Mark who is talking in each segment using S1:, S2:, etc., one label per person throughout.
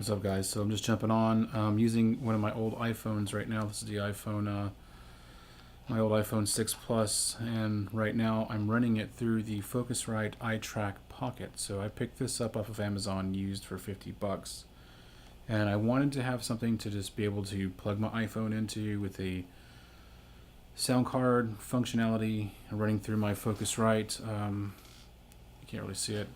S1: What's up, guys? So I'm just jumping on. I'm using one of my old iPhones right now. This is the iPhone, my old iPhone 6 Plus, and right now I'm running it through the Focusrite iTrack Pocket. So I picked this up off of Amazon used for 50 bucks. And I wanted to have something to just be able to plug my iPhone into with a sound card functionality running through my Focusrite. You can't really see it.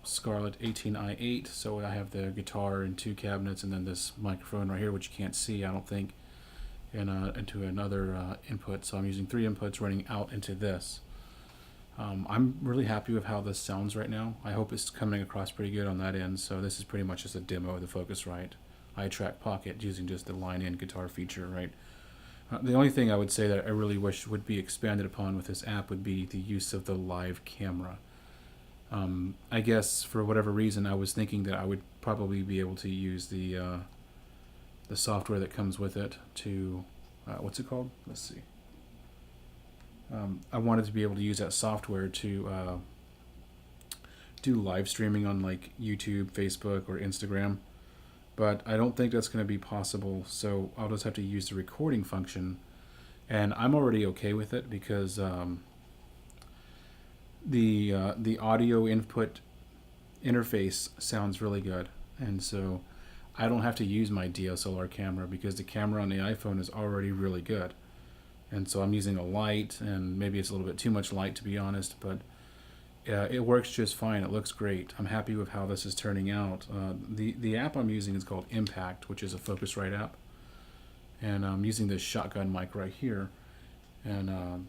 S1: Scarlett 18i8, so I have the guitar and two cabinets and then this microphone right here, which you can't see, I don't think, and into another input. So I'm using three inputs running out into this. I'm really happy with how this sounds right now. I hope it's coming across pretty good on that end. So this is pretty much just a demo of the Focusrite iTrack Pocket using just the line-in guitar feature, right? The only thing I would say that I really wish would be expanded upon with this app would be the use of the live camera. I guess for whatever reason I was thinking that I would probably be able to use the software that comes with it to what's it called? Let's see. I wanted to be able to use that software to do live streaming on like YouTube, Facebook, or Instagram, but I don't think that's going to be possible. So I'll just have to use the recording function, and I'm already okay with it because the audio input interface sounds really good, and so I don't have to use my DSLR camera because the camera on the iPhone is already really good. And so I'm using a light, and maybe it's a little bit too much light to be honest, but it works just fine. It looks great. I'm happy with how this is turning out. The app I'm using is called Impact, which is a Focusrite app, and I'm using this shotgun mic right here, and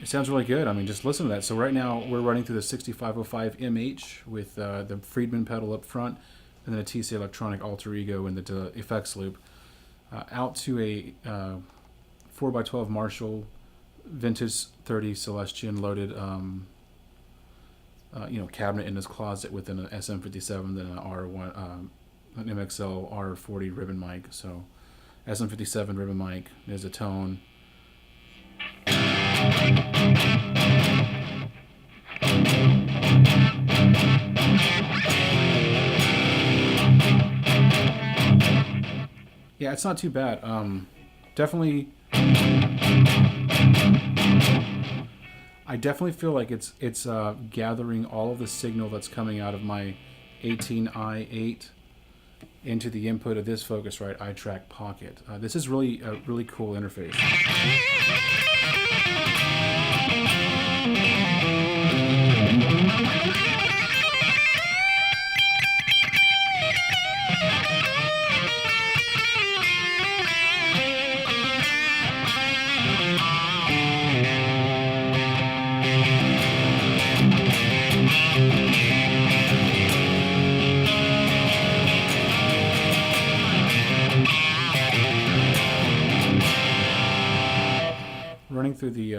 S1: it sounds really good. I mean, just listen to that. So right now we're running through the 6505 MH with the Friedman pedal up front, and then a TC Electronic Alter Ego in the effects loop, out to a 4x12 Marshall Vintage 30 Celestion loaded cabinet in his closet with an SM57, then an R1, an MXL R40 ribbon mic. So SM57 ribbon mic, there's a tone. Yeah, it's not too bad. Definitely, I definitely feel like it's gathering all of the signal that's coming out of my 18i8 into the input of this Focusrite iTrack Pocket. This is really a really cool interface. Running through the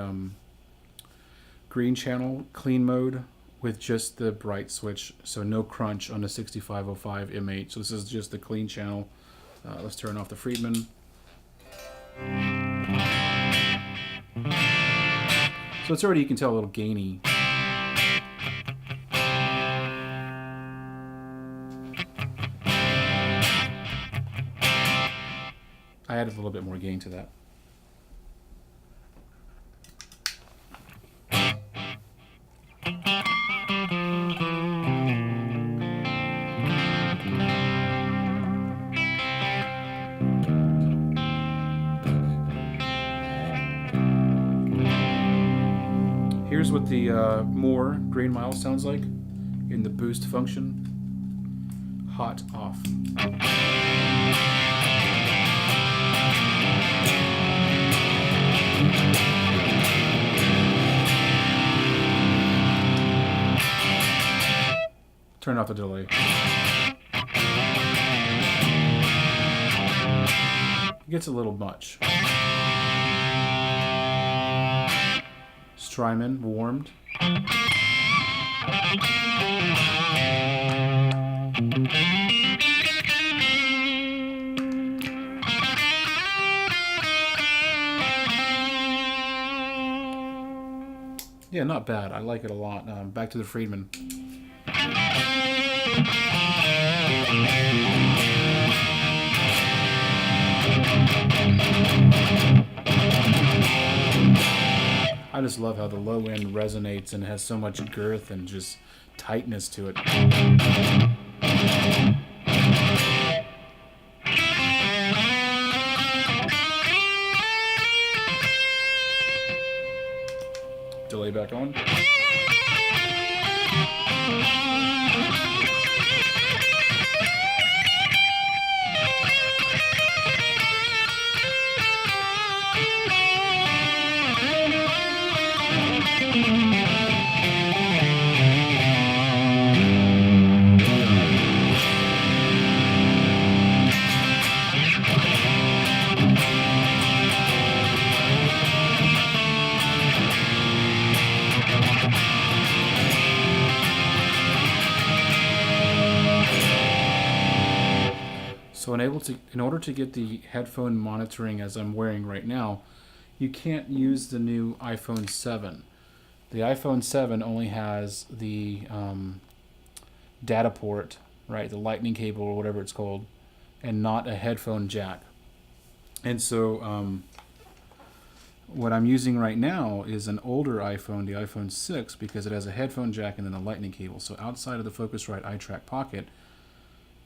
S1: green channel clean mode with just the bright switch, so no crunch on the 6505 M8. So this is just the clean channel. Let's turn off the Friedman. So it's already, you can tell, a little gainy. I added a little bit more gain to that. Here's what the more Green Mile sounds like in the boost function. Hot off. Turn off the delay. It gets a little much. Strymon warmed. Yeah, not bad. I like it a lot. Back to the Friedman. I just love how the low end resonates and has so much girth and just tightness to it. Delay back on. So in order to get the headphone monitoring as I'm wearing right now, you can't use the new iPhone 7. The iPhone 7 only has the data port, right, the lightning cable or whatever it's called, and not a headphone jack. And so what I'm using right now is an older iPhone, the iPhone 6, because it has a headphone jack and then a lightning cable. So outside of the Focusrite iTrack Pocket,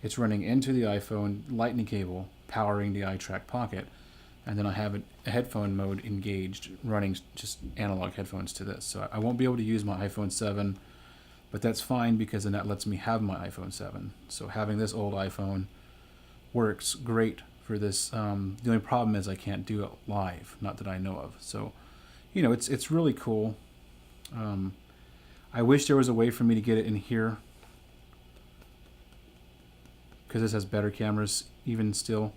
S1: it's running into the iPhone lightning cable, powering the iTrack Pocket, and then I have a headphone mode engaged, running just analog headphones to this. So I won't be able to use my iPhone 7, but that's fine because then that lets me have my iPhone 7. So having this old iPhone works great for this. The only problem is I can't do it live, not that I know of. So, you know, it's really cool. I wish there was a way for me to get it in here, because this has better cameras even still.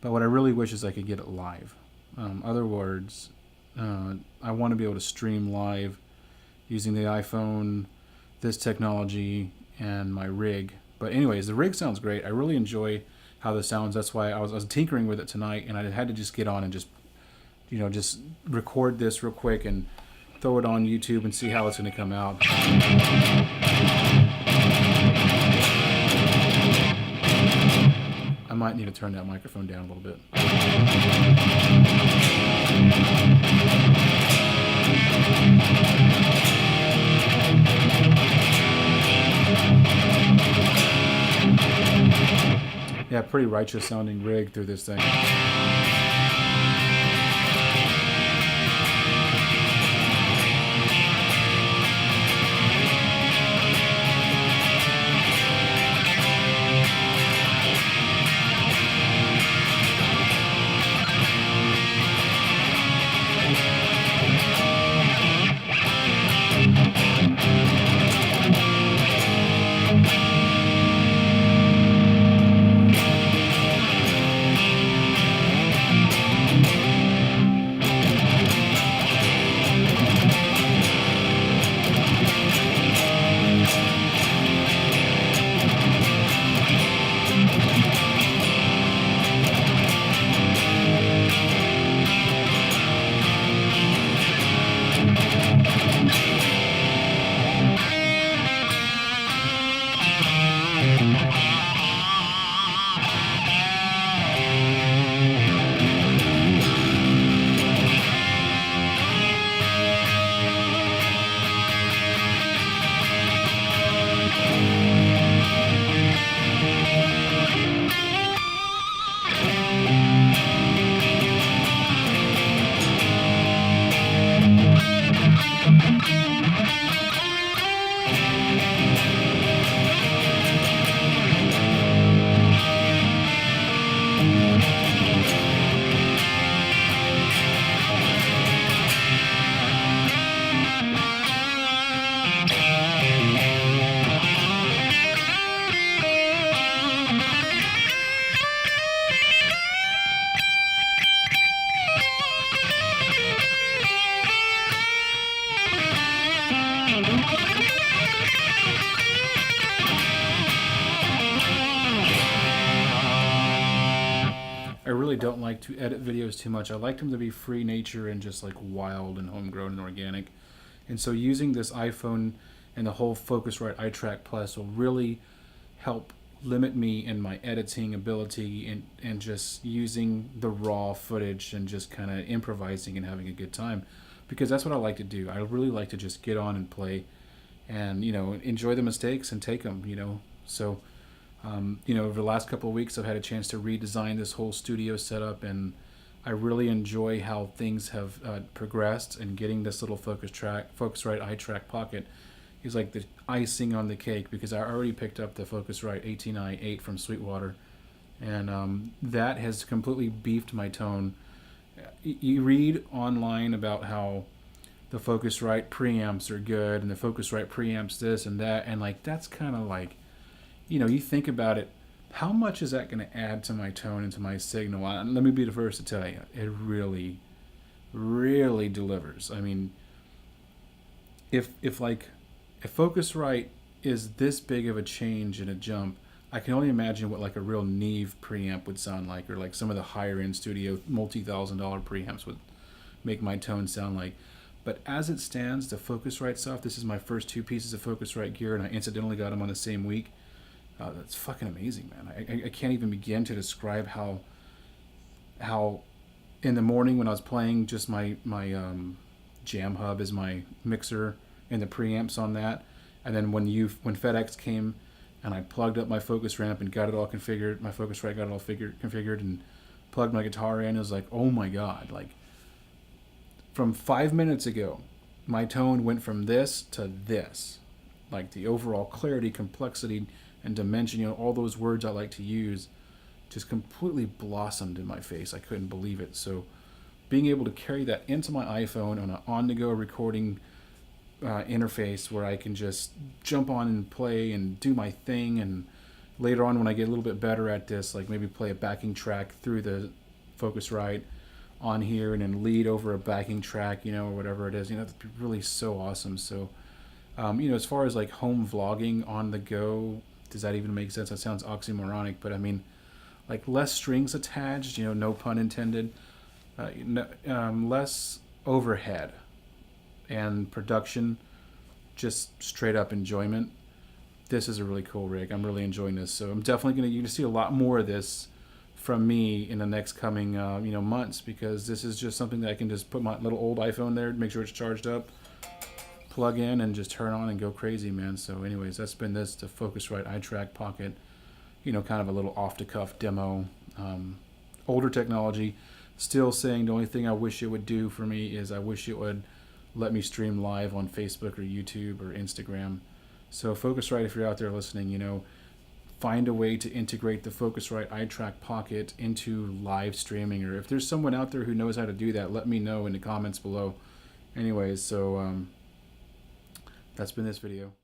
S1: But what I really wish is I could get it live. Other words, I want to be able to stream live using the iPhone, this technology, and my rig. But anyways, the rig sounds great. I really enjoy how this sounds. That's why I was tinkering with it tonight, and I had to just get on and just record this real quick and throw it on YouTube and see how it's going to come out. I might need to turn that microphone down a little bit. Yeah, pretty righteous sounding rig through this thing. I really don't like to edit videos too much. I like them to be free nature and just like wild and homegrown and organic. And so using this iPhone and the whole Focusrite iTrack Plus will really help limit me in my editing ability and just using the raw footage and just kind of improvising and having a good time, because that's what I like to do. I really like to just get on and play and, you know, enjoy the mistakes and take them, you know. So you know, over the last couple of weeks I've had a chance to redesign this whole studio setup, and I really enjoy how things have progressed, and getting this little Focusrite iTrack Pocket is like the icing on the cake, because I already picked up the Focusrite 18i8 from Sweetwater, and that has completely beefed my tone. You read online about how the Focusrite preamps are good and the Focusrite preamps this and that, and like that's kind of like, you know, you think about it, how much is that going to add to my tone and to my signal? Let me be the first to tell you, it really, really delivers. I mean, if Focusrite is this big of a change and a jump, I can only imagine what like a real Neve preamp would sound like, or like some of the higher end studio multi-$1,000 preamps would make my tone sound like. But as it stands, the Focusrite stuff, this is my first two pieces of Focusrite gear, and I incidentally got them on the same week. That's fucking amazing, man. I can't even begin to describe how in the morning when I was playing, just my Jam Hub is my mixer and the preamps on that, and then when FedEx came and I plugged up my Focus ramp and got it all configured, my Focusrite got it all configured and plugged my guitar in, it was like, oh my god, like from 5 minutes ago, my tone went from this to this. Like the overall clarity, complexity, and dimension, you know, all those words I like to use, just completely blossomed in my face. I couldn't believe it. So being able to carry that into my iPhone on an on-the-go recording interface where I can just jump on and play and do my thing, and later on when I get a little bit better at this, like maybe play a backing track through the Focusrite on here and then lead over a backing track, you know, or whatever it is, you know, that'd be really so awesome. So you know, as far as like home vlogging on the go, does that even make sense? That sounds oxymoronic, but I mean, like less strings attached, you know, no pun intended, less overhead and production, just straight up enjoyment. This is a really cool rig. I'm really enjoying this. So I'm definitely you're gonna see a lot more of this from me in the next coming you know, months, because this is just something that I can just put my little old iPhone there, make sure it's charged up, plug in, and just turn on and go crazy, man. So anyways, that's been the Focusrite iTrack Pocket, you know, kind of a little off the cuff demo. Older technology, still saying the only thing I wish it would do for me is I wish it would let me stream live on Facebook or YouTube or Instagram. So Focusrite, if you're out there listening, you know, find a way to integrate the Focusrite iTrack Pocket into live streaming, or if there's someone out there who knows how to do that, let me know in the comments below. Anyways, so that's been this video.